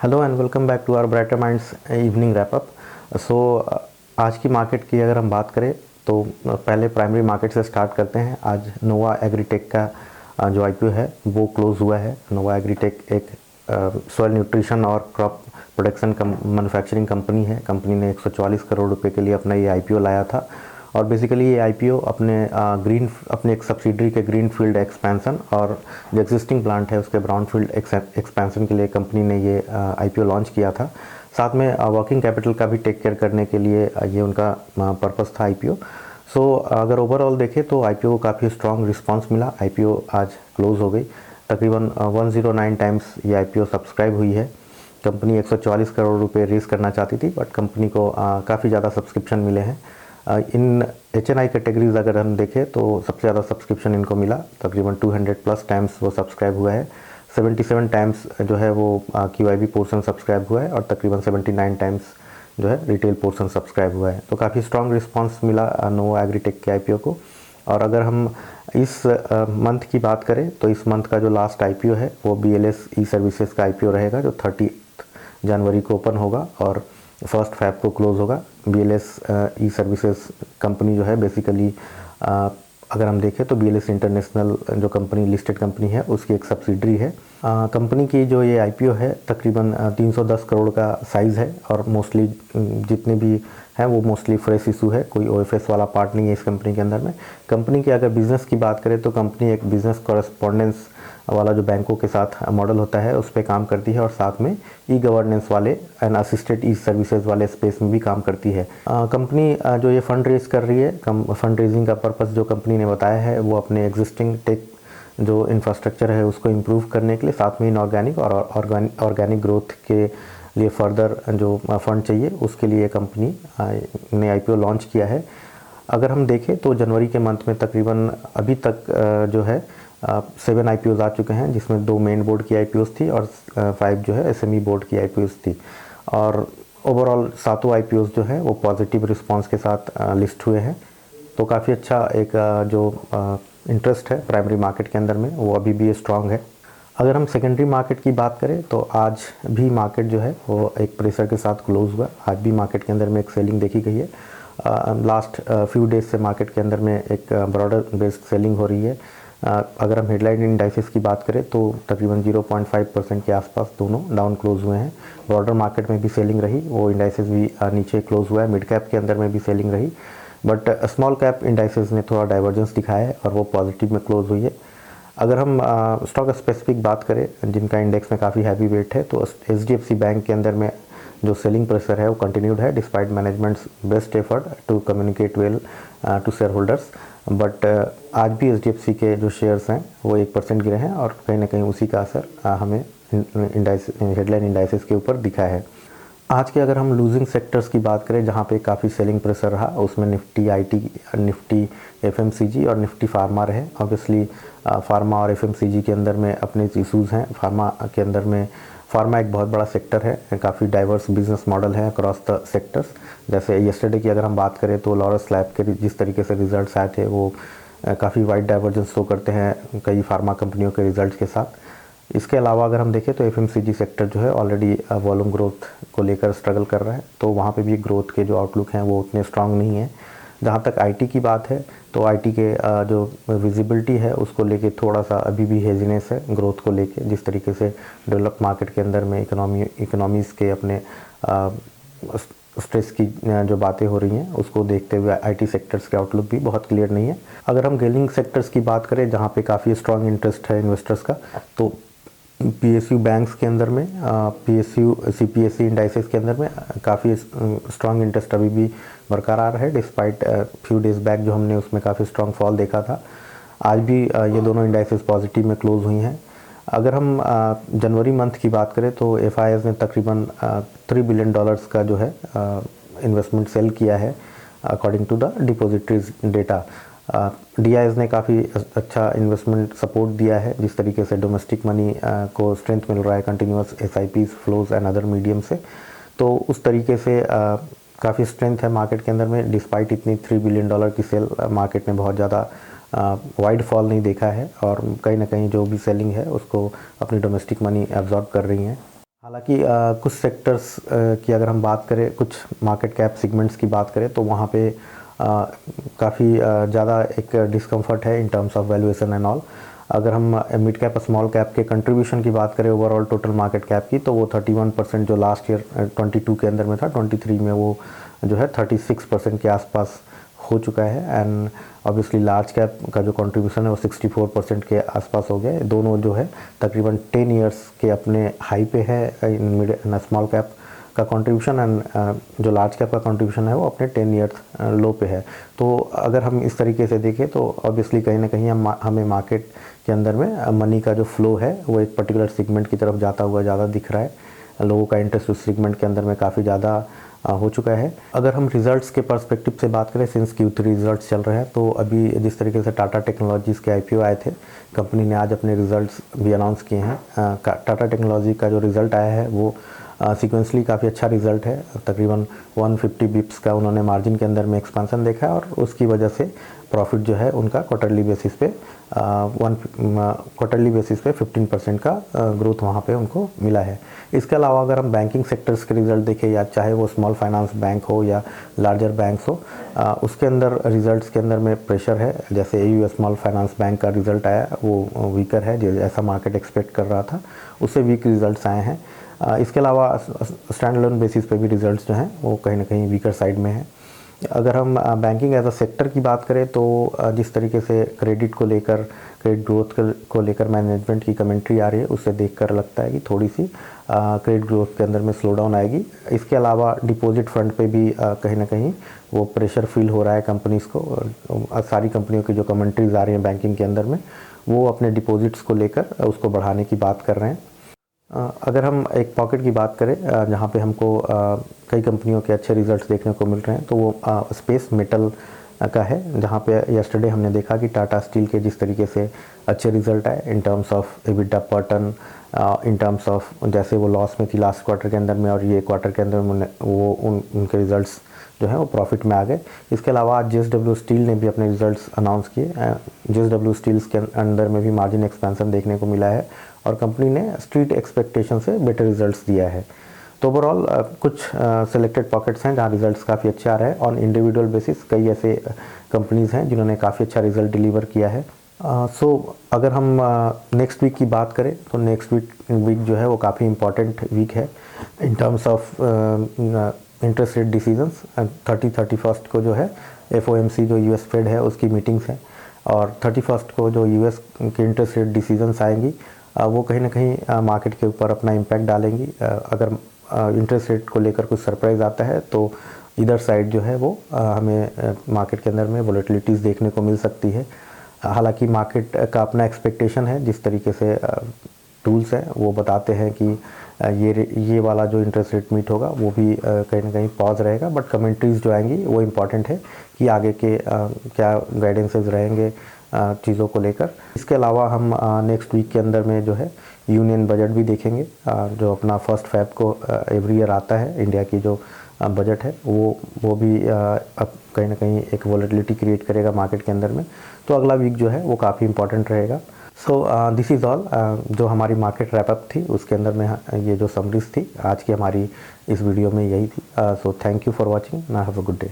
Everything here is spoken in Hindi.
Hello and welcome back to our brighter minds evening wrap up. So आज की मार्केट की अगर हम बात करें तो पहले प्राइमरी मार्केट से स्टार्ट करते हैं। आज नोवा एग्रीटेक का जो आईपीओ है वो क्लोज हुआ है। नोवा एग्रीटेक एक सॉइल न्यूट्रिशन और क्रॉप प्रोडक्शन मैन्युफैक्चरिंग कंपनी है। कंपनी ने 144 करोड़ रुपए के लिए अपना ये आईपीओ लाया था और बेसिकली ये आईपीओ अपने एक सब्सिडरी के ग्रीन फील्ड एक्सपेंशन और जो एग्जिस्टिंग प्लांट है उसके ब्राउन फील्ड एक्सपेंशन के लिए कंपनी ने ये आईपीओ लॉन्च किया था। साथ में वर्किंग कैपिटल का भी टेक केयर करने के लिए ये उनका पर्पस था आईपीओ। सो अगर ओवरऑल देखें तो आईपीओ को काफ़ी स्ट्रॉन्ग रिस्पांस मिला। आईपीओ आज क्लोज हो गई, तकरीबन 109 टाइम्स ये आईपीओ सब्सक्राइब हुई है। कंपनी 144 करोड़ रुपए रेज करना चाहती थी बट कंपनी को काफ़ी ज़्यादा सब्सक्रिप्शन मिले हैं। इन HNI कैटेगरीज अगर हम देखें तो सबसे ज़्यादा सब्सक्रिप्शन इनको मिला, तकरीबन 200+ टाइम्स वो सब्सक्राइब हुआ है। 77 टाइम्स जो है वो QIB पोर्शन सब्सक्राइब हुआ है और तकरीबन 79 टाइम्स जो है रिटेल पोर्शन सब्सक्राइब हुआ है। तो काफ़ी स्ट्रॉन्ग रिस्पांस मिला नोवा एग्रीटेक के आईपीओ को। और अगर हम इस मंथ की बात करें तो इस मंथ का जो लास्ट आईपीओ है वो BLS ई सर्विसेज का आईपीओ रहेगा जो 30 जनवरी को ओपन होगा और 1 फरवरी को क्लोज होगा। BLS ई सर्विसेज कंपनी जो है बेसिकली अगर हम देखें तो BLS इंटरनेशनल जो कंपनी लिस्टेड कंपनी है उसकी एक सब्सिडरी है। कंपनी की जो ये आईपीओ है तकरीबन 310 करोड़ का साइज़ है और मोस्टली जितने भी हैं वो मोस्टली फ्रेश इशू है, कोई OFS वाला पार्ट नहीं है इस कंपनी के अंदर में। कंपनी की अगर बिज़नेस की बात करें तो कंपनी एक बिज़नेस कॉरेस्पॉन्डेंस वाला जो बैंकों के साथ मॉडल होता है उस पर काम करती है और साथ में ई गवर्नेंस वाले एंड असिस्टेड ई सर्विसेज वाले स्पेस में भी काम करती है। कंपनी जो ये फंड रेज कर रही है, फंड रेजिंग का पर्पस जो कंपनी ने बताया है वो अपने एग्जिस्टिंग टेक जो इंफ्रास्ट्रक्चर है उसको इम्प्रूव करने के लिए, साथ में इनऑर्गेनिक और ऑर्गेनिक ग्रोथ के लिए फर्दर जो फंड चाहिए उसके लिए कंपनी ने आईपीओ लॉन्च किया है। अगर हम देखें तो जनवरी के मंथ में तकरीबन अभी तक जो है 7 आईपीओज आ चुके हैं, जिसमें 2 मेन बोर्ड की आईपीओज थी और 5 जो है SME बोर्ड की आईपीओज थी। और ओवरऑल 7 आईपीओज जो है वो पॉजिटिव रिस्पांस के साथ लिस्ट हुए हैं। तो काफ़ी अच्छा एक जो इंटरेस्ट है प्राइमरी मार्केट के अंदर में वो अभी भी स्ट्रांग है। अगर हम सेकेंडरी मार्केट की बात करें तो आज भी मार्केट जो है वो एक प्रेशर के साथ क्लोज हुआ। आज भी मार्केट के अंदर में एक सेलिंग देखी गई है। लास्ट फ्यू डेज से मार्केट के अंदर में एक ब्रॉडर बेस्ड सेलिंग हो रही है। अगर हम हेडलाइन इंडाइसेस की बात करें तो तकरीबन 0.5% के आसपास दोनों डाउन क्लोज हुए हैं। ब्रॉडर मार्केट में भी सेलिंग रही, वो इंडाइसेस भी नीचे क्लोज हुआ है। मिड कैप के अंदर में भी सेलिंग रही बट स्मॉल कैप इंडाइसेस ने थोड़ा डाइवर्जेंस दिखाया है और वो पॉजिटिव में क्लोज हुई है। अगर हम स्टॉक स्पेसिफिक बात करें जिनका इंडेक्स में काफ़ी हैवी वेट है तो HDFC बैंक के अंदर में जो सेलिंग प्रेशर है वो कंटिन्यूड है despite management's best effort to communicate well to shareholders. But आज भी HDFC के जो शेयर्स हैं वो 1% गिरे हैं और कहीं ना कहीं उसी का असर हमें हेडलाइन इंडाइसेस के ऊपर दिखा है। आज के अगर हम लूजिंग सेक्टर्स की बात करें जहाँ पे काफ़ी सेलिंग प्रेशर रहा उसमें निफ्टी IT, निफ्टी FMCG और निफ्टी फार्मा रहे। ऑब्वियसली फार्मा और FMCG के अंदर में अपने इशूज़ हैं। फार्मा के अंदर में फार्मा एक बहुत बड़ा सेक्टर है, काफ़ी डाइवर्स बिजनेस मॉडल है अक्रॉस द सेक्टर्स। जैसे येस्टरडे की अगर हम बात करें तो लॉरस लैब के जिस तरीके से रिजल्ट्स आए थे वो काफ़ी वाइड डाइवर्जेंस शो करते हैं कई फार्मा कंपनियों के रिजल्ट्स के साथ। इसके अलावा अगर हम देखें तो FMCG सेक्टर जो है ऑलरेडी वॉल्यूम ग्रोथ को लेकर स्ट्रगल कर रहा है, तो वहाँ पे भी ग्रोथ के जो आउटलुक हैं वो उतने स्ट्रांग नहीं है। जहाँ तक IT की बात है तो IT के जो विजिबिलिटी है उसको लेके थोड़ा सा अभी भी हेजिनेस है ग्रोथ को लेके। जिस तरीके से डेवलप मार्केट के अंदर में इकोनॉमीज़ के अपने स्ट्रेस की जो बातें हो रही हैं उसको देखते हुए IT सेक्टर्स के आउटलुक भी बहुत क्लियर नहीं है। अगर हम गेमिंग सेक्टर्स की बात करें जहाँ पे काफ़ी स्ट्रॉन्ग इंटरेस्ट है इन्वेस्टर्स का, तो PSU बैंक्स के अंदर में PSU CPSE इंडाइसेस के अंदर में काफ़ी स्ट्रॉन्ग इंटरेस्ट अभी भी बरकरार है डिस्पाइट फ्यू डेज बैक जो हमने उसमें काफ़ी स्ट्रॉन्ग फॉल देखा था। आज भी ये दोनों इंडाइसेस पॉजिटिव में क्लोज हुई हैं। अगर हम जनवरी मंथ की बात करें तो FIs ने तकरीबन $3 बिलियन का जो है इन्वेस्टमेंट सेल किया है according to the depositories data. DIs ने काफ़ी अच्छा इन्वेस्टमेंट सपोर्ट दिया है जिस तरीके से डोमेस्टिक मनी को स्ट्रेंथ मिल रहा है continuous SIPs flows and other medium से, तो उस तरीके से काफ़ी स्ट्रेंथ है मार्केट के अंदर में। डिस्पाइट इतनी $3 बिलियन की सेल मार्केट ने बहुत ज़्यादा वाइड फॉल नहीं देखा है और कहीं ना कहीं जो भी सेलिंग है उसको अपनी डोमेस्टिक मनी एब्जॉर्ब कर रही हैं। हालांकि कुछ सेक्टर्स की अगर हम बात करें, कुछ मार्केट कैप सेगमेंट्स की बात करें तो वहाँ पे काफ़ी ज़्यादा एक डिस्कम्फर्ट है in terms of valuation and all. अगर हम मिड कैप स्मॉल कैप के कंट्रीब्यूशन की बात करें ओवरऑल टोटल मार्केट कैप की, तो वो 31% जो लास्ट ईयर 22 के अंदर में था, 23 में वो जो है 36% के आसपास हो चुका है। एंड ऑब्वियसली लार्ज कैप का जो कंट्रीब्यूशन है वो 64% के आसपास हो गया। दोनों जो है तकरीबन 10 इयर्स के अपने हाई पे है इन मिड स्मॉल कैप का कंट्रीब्यूशन, एंड जो लार्ज कैप का कंट्रीब्यूशन है वो अपने 10 ईयर्स लो पे है। तो अगर हम इस तरीके से देखें तो ऑब्वियसली कहीं ना कहीं हमें मार्केट के अंदर में मनी का जो फ्लो है वो एक पर्टिकुलर सेगमेंट की तरफ जाता हुआ ज़्यादा दिख रहा है। लोगों का इंटरेस्ट उस सेगमेंट के अंदर में काफ़ी ज़्यादा हो चुका है। अगर हम रिजल्ट्स के पर्सपेक्टिव से बात करें, सिंस Q3 रिजल्ट्स चल रहे हैं, तो अभी जिस तरीके से टाटा टेक्नोलॉजीज़ के IPO आए थे, कंपनी ने आज अपने रिजल्ट्स भी अनाउंस किए हैं। टाटा टेक्नोलॉजी का जो रिज़ल्ट आया है वो सीक्वेंसली काफ़ी अच्छा रिज़ल्ट है। तकरीबन 150 बिप्स का उन्होंने मार्जिन के अंदर में एक्सपेंशन देखा है, और उसकी वजह से प्रॉफिट जो है उनका क्वार्टरली बेसिस पे 15% का ग्रोथ वहाँ पे उनको मिला है। इसके अलावा अगर हम बैंकिंग सेक्टर्स के रिज़ल्ट देखें, या चाहे वो स्मॉल फाइनेंस बैंक हो या लार्जर बैंक्स हो, उसके अंदर रिज़ल्ट्स के अंदर में प्रेशर है। जैसे AU स्मॉल फाइनेंस बैंक का रिज़ल्ट आया वो वीकर है, जैसा मार्केट एक्सपेक्ट कर रहा था, उससे वीक रिज़ल्ट्स आए हैं। इसके अलावा स्टैंड अलोन बेसिस पे भी रिज़ल्ट्स जो हैं वो कहीं ना कहीं वीकर साइड में है। अगर हम बैंकिंग एज अ सेक्टर की बात करें तो जिस तरीके से क्रेडिट ग्रोथ को लेकर मैनेजमेंट की कमेंट्री आ रही है, उससे देखकर लगता है कि थोड़ी सी क्रेडिट ग्रोथ के अंदर में स्लो डाउन आएगी। इसके अलावा डिपॉजिट फ्रंट पे भी कहीं ना कहीं वो प्रेशर फील हो रहा है कंपनीज़ को। सारी कंपनियों की जो कमेंट्रीज आ रही हैं बैंकिंग के अंदर में, वो अपने डिपॉजिट्स को लेकर उसको बढ़ाने की बात कर रहे हैं। अगर हम एक पॉकेट की बात करें जहाँ पे हमको कई कंपनियों के अच्छे रिजल्ट्स देखने को मिल रहे हैं, तो वो स्पेस मेटल का है, जहाँ पे यस्टरडे हमने देखा कि टाटा स्टील के जिस तरीके से अच्छे रिजल्ट आए इन टर्म्स ऑफ EBITDA पर टन, इन टर्म्स ऑफ जैसे वो लॉस में थी लास्ट क्वार्टर के अंदर में, और ये क्वार्टर के अंदर में वो उनके रिजल्ट्स जो है वो प्रॉफिट में आ गए। इसके अलावा आज JSW स्टील ने भी अपने रिजल्ट्स अनाउंस किए। JSW स्टील्स के अंदर में भी मार्जिन एक्सपेंशन देखने को मिला है, और कंपनी ने स्ट्रीट एक्सपेक्टेशन से बेटर रिजल्ट्स दिया है। तो ओवरऑल कुछ सिलेक्टेड पॉकेट्स हैं जहाँ रिजल्ट्स काफ़ी अच्छे आ रहे हैं। ऑन इंडिविजुअल बेसिस कई ऐसे कंपनीज़ हैं जिन्होंने काफ़ी अच्छा रिजल्ट डिलीवर किया है। अगर हम नेक्स्ट वीक की बात करें तो नेक्स्ट वीक जो है वो काफ़ी इम्पॉर्टेंट वीक है in terms of interest rate decisions. 31 को जो है FOMC जो US फेड है उसकी मीटिंग्स हैं, और 31 को जो US के इंटरेस्ट रेट डिसीजंस आएंगी वो कहीं ना कहीं मार्केट के ऊपर अपना इम्पैक्ट डालेंगी। अगर इंटरेस्ट रेट को लेकर कुछ सरप्राइज़ आता है तो इधर साइड जो है वो हमें मार्केट के अंदर में वोलेटिलिटीज़ देखने को मिल सकती है। हालांकि मार्केट का अपना एक्सपेक्टेशन है, जिस तरीके से टूल्स हैं वो बताते हैं कि ये वाला जो इंटरेस्ट रेट मीट होगा वो भी कहीं ना कहीं पॉज रहेगा, बट कमेंट्रीज़ जो आएंगी वो इम्पॉर्टेंट है कि आगे के क्या गाइडेंसेस रहेंगे चीज़ों को लेकर। इसके अलावा हम नेक्स्ट वीक के अंदर में जो है यूनियन बजट भी देखेंगे, जो अपना 1 फ़रवरी को एवरी ईयर आता है। इंडिया की जो बजट है वो भी अब कहीं ना कहीं एक वॉलेटिलिटी क्रिएट करेगा मार्केट के अंदर में। तो अगला वीक जो है वो काफ़ी इंपॉर्टेंट रहेगा। सो दिस इज़ ऑल जो हमारी मार्केट रैपअप थी उसके अंदर में ये जो समरीज थी आज की हमारी इस वीडियो में यही थी। So thank you for watching, have a good day.